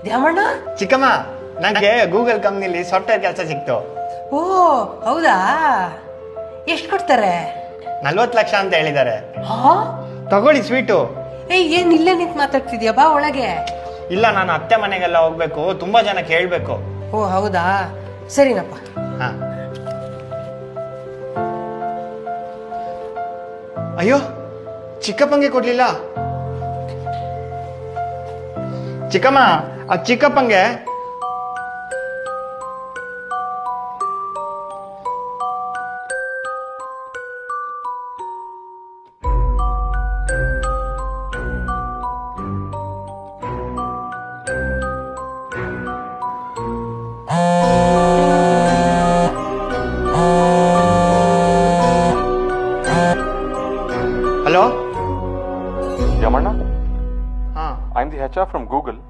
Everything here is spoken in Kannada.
ದ್ಯಾಮಣ್ಣ. ಚಿಕ್ಕಮ್ಮ, ನನಗೆ ಗೂಗಲ್ ಕಂಪ್ನಿಲಿ ಸಾಫ್ಟ್ವೇರ್ ಕೆಲಸ ಸಿಕ್ತು. ಓ ಹೌದಾ, ಎಷ್ಟು ಕೊಡ್ತಾರೆ? 40 ಲಕ್ಷ ಅಂತ ಹೇಳಿದ್ದಾರೆ. ಹಾ, ತಗೊಳ್ಳಿ ಸ್ವೀಟು. ಏನ್ ಇಲ್ಲೇ ನಿಂತು ಮಾತಾಡ್ತಿದ್ಯಾ, ಬಾ ಒಳಗೆ. ಇಲ್ಲ, ನಾನು ಅತ್ತೆ ಮನೆಗೆಲ್ಲ ಹೋಗ್ಬೇಕು, ತುಂಬಾ ಜನ ಕೇಳ್ಬೇಕು. ಓ ಹೌದಾ, ಸರಿನಪ್ಪ. ಹಾ. ಅಯ್ಯೋ, ಚಿಕ್ಕಪ್ಪಂಗೆ ಕೊಡ್ಲಿಲ್ಲ. ಚಿಕ್ಕಮ್ಮ, ಆ ಚಿಕ್ಕಪ್ಪಂಗೆ ಹಲೋ. Yamanna? ಹಾ. I'm the HR from Google.